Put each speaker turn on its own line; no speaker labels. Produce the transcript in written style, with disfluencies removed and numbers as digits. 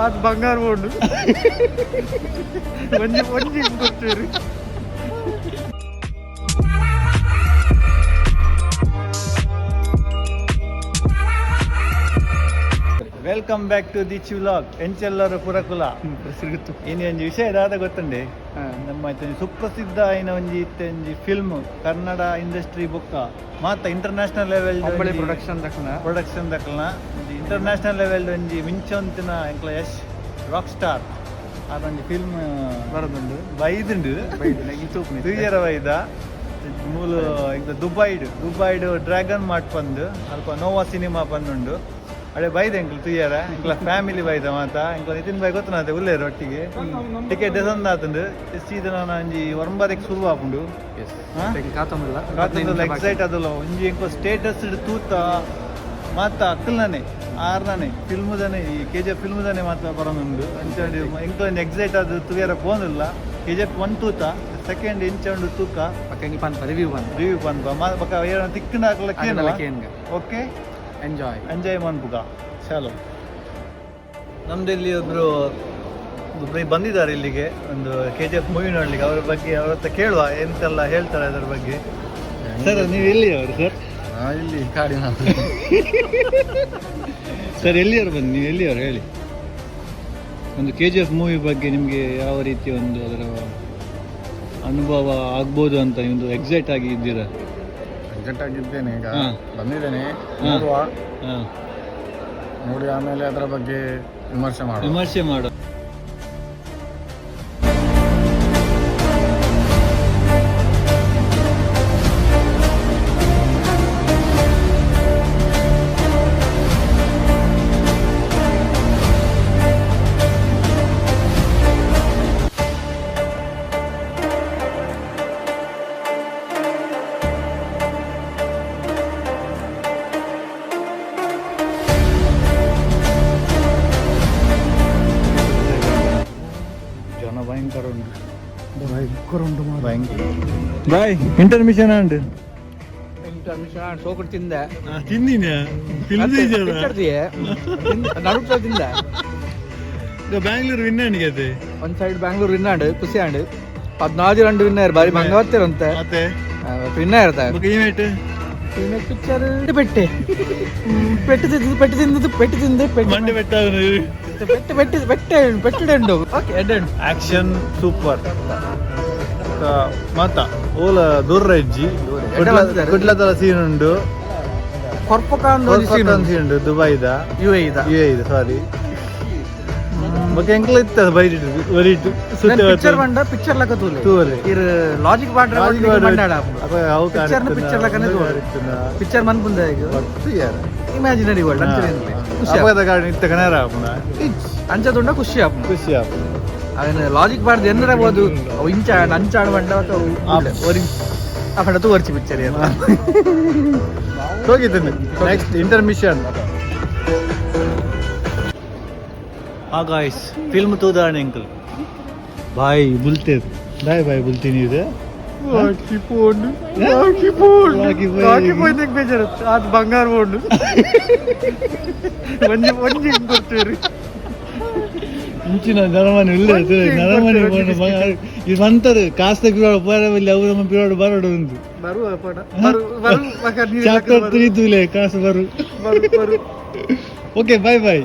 ಅದು ಬಂಗಾರ ಬೋಂಡು ಒಂಜಿ ಗೊತ್ತೇರಿ.
Welcome back to the vlog ಎಂಚೆಲ್ಲರ ಪುರಕುಲ ಇನಿ ಒಂಜಿ ವಿಷಯ ದಾದ ಗೊತ್ತುಂಡೆ ನಮ್ಮ ಸುಪ್ರಸಿದ್ಧ ಐನ ಒಂಜಿ ಒಂಜಿ ಫಿಲ್ಮ್ ಕನ್ನಡ ಇಂಡಸ್ಟ್ರಿ ಬೊಕ್ಕ ಮಾತ ಇಂಟರ್ನ್ಯಾಷನಲ್ ಲೆವೆಲ್ ಪ್ರೊಡಕ್ಷನ್ ದಕ್ಕಲ್ನ ಇಂಟರ್ನ್ಯಾಷನಲ್ ಲೆವೆಲ್ ಒಂಜಿ ಮಿಂಚೊಂತಿನ ಎಂಕ್ಲ ಯಶ್ ರಾಕ್ ಸ್ಟಾರ್ ಅದೊಂದು ಫಿಲ್ಮ್ ಬರೋದುಂಡು ಬೈದುಂಡು ತುಯ್ಯರ ಬೈದ ಮೂಲು ಈಗ ದುಬೈಡ್ ಡ್ರ್ಯಾಗನ್ ಮಾಟ್ ಬಂದು ಅಲ್ಪ ನೋವಾ ಸಿನಿಮಾ ಬಂದುಂಡು ಅಡೆ ಬೈದೆ ಎಂಕ್ಲು ತುಯ್ಯಾರ ಎಂಕ್ಲ ಫ್ಯಾಮಿಲಿ ಬೈದ ಮಾತ ಎಂಕ್ಲ ನಿತಿನ್ ಬೈ ಗೊತ್ತುನಾತೆ ಉಲ್ಲೇರು ಒಟ್ಟಿಗೆ ಟಿಕೆಟ್ ಡೆಸಂದ್ ಆತುಂಡು ಸೀದನ ಒಂಜಿ ಒರಂಬರೆಗ್ ಶುರು ಆಪುಂಡು ಎಕ್ಸೈಟ್ ಅದಲ್ಲ ಒಂಜಿ ಎಂಕೋ ಸ್ಟೇಟಸ್ ತೂತ ಮಾತ ಅಕ್ಕಲ್ನೇ ಆರ್ನೇ ಫಿಲ್ಮ್ದನೆ ಈ KGF ಫಿಲ್ಮ್ದನೆ ಮಾತ ಬರೋನುಂಡು ಅಂಚಂಡು ಎಂಕ್ಲ ಎಕ್ಸೈಟ್ ಅದು ತುಯ್ಯಾರ ಫೋನಿಲ್ಲ KGF 1 ತೂತ ಸೆಕೆಂಡ್ ಇಂಚಂಡು ತೂಕ ರಿವ್ಯೂ ಪನ್ಪ ಬಕ ಏನ ತಿಕ್ಕಂಡ ಹಾಕ್ಲಕ್ಕೆ ಓಕೆ ಎಂಜಾಯ್ ಮಾಡ್ಬುಗ ಚಾಲು. ನಮ್ದು ಇಲ್ಲಿ ಒಬ್ರು ಬಂದಿದ್ದಾರೆ ಇಲ್ಲಿಗೆ ಒಂದು KGF ಮೂವಿ ನೋಡ್ಲಿಕ್ಕೆ. ಅವ್ರ ಬಗ್ಗೆ ಅವ್ರ ಹತ್ರ ಕೇಳುವ ಎಂತೆಲ್ಲ ಹೇಳ್ತಾರೆ ಅದ್ರ ಬಗ್ಗೆ. ಸರ್ ನೀವು ಎಲ್ಲಿಯವರು ಸರ್?
ಇಲ್ಲಿ ಕಾಡಿನ
ಸರ್ ಎಲ್ಲಿಯವರು ಬಂದು ನೀವು ಎಲ್ಲಿಯವರು ಹೇಳಿ. ಒಂದು KGF ಮೂವಿ ಬಗ್ಗೆ ನಿಮಗೆ ಯಾವ ರೀತಿ ಒಂದು ಅದರ ಅನುಭವ ಆಗ್ಬೋದು ಅಂತ ನಿಮ್ದು ಎಕ್ಸೈಟ್ ಆಗಿ ಇದ್ದೀರಾ?
ಆಗಿದ್ದೇನೆ ಈಗ ಬಂದಿದ್ದೇನೆ ನೋಡಿ ಆಮೇಲೆ ಅದರ ಬಗ್ಗೆ ವಿಮರ್ಶೆ ಮಾಡು. ಬಾಯ್ ಇಂಟರ್ಮಿಷನ್ ಅಂಡ್ ಸೋಕಟ್ ತಿಂದೆ
ತಿಂದಿನ
ತಿಂದೆ
ಬ್ಯಾಂಗ್ಳೂರ್ ವಿನ್ ಅನ್ಗತೆ
ಒಂದ್ ಸೈಡ್ ಬ್ಯಾಂಗ್ಳೂರ್ ವಿನ್ ಆಂಡ್ ಖುಷಿ ಆಂಡ್ 14 ರನ್ ವಿನ್ ಆಯ್ರು ಬಾರಿ ಮಂಗವತ್ತಿರಂತೆ ವಿನ್ ಆಯ್ರತ ಪಿಕ್ಚರ್
ಆಕ್ಷನ್ ಸೂಪರ್ ಮಾತ ಓಲ ದೂರ ಇಜ್ಜಿ ಕುಡ್ಲದಲ ಸೀನ್ ಉಂಡು ಸೀನ್ ಉಂಡು ದುಬೈದ UAE ಸಾರಿ ಬಗ್ಗೆ ಎಂಕ್ಲ ಇತ್ತ ಬೈಟ್ ಬರಿಟ್
ಪಿಕ್ಚರ್ ಬಂಡ ಪಿಕ್ಚರ್ ಲಕ ತೂಲೆ ಇರ್ ಲಾಜಿಕ್ ಬಾಡ್ರ ಬಂಡಾಡ ಅವು ಪಿಕ್ಚರ್ ಪಿಕ್ಚರ್ ಲಕನೆ ಪಿಕ್ಚರ್ ಮನ್ ಬಂದ ಈಗ ಯಾರ ಇಮ್ಯಾಜಿನರಿ ವರ್ಲ್ಡ್ ಅಂಚನೆ ಖುಷಿ
ಅಪದ ಗಾಡಿ ಇತ್ತ ಕನರ ಆಪುನ
ಅಂಚದುಂಡ ಖುಷಿ ಆಪುನ ಅವನ ಲಾಜಿಕ್ ಬಾಡ್ದ ಎನ್ನರ ಬೋದು ಅವು ಇಂಚ ನಂಚಾಡ ಬಂಡ ಒರಿ ಅಪಡ ತೋರ್ಚಿ ಪಿಕ್ಚರ್ ಯಾರ
ಹೋಗಿದ್ದೇನೆ ನೆಕ್ಸ್ಟ್ ಇಂಟರ್ಮಿಷನ್. हाँ गाइस फिल्म तो दाने अंकल भाई बोलते बाय बोलती नहीं रे
बाकी फोन देख बेजर आज बंगार बोंड ಒಂಜಿ ಗೊತ್ತೇರಿ
ಇಂಚಿನ ನರಮನೆ ಇಲ್ಲ ನರಮನೆ ಬೋಂಡು ಇದು ಮಂತರು ಕಾಸ್ತ ಪಿರೋಡು ಬರವಿಲ್ಲ ಅವರು ನಮ್ಮ ಪಿರೋಡು ಬರೋಡು ಒಂದು
ಬರುವ ಪಡ ಬರು
ಚಾಕ್ಲೇಟ್ ತಿರಿದುಲೆ ಕಾಸು ಬರು
ಬರು
ಓಕೆ ಬಾಯ್
ಬಾಯ್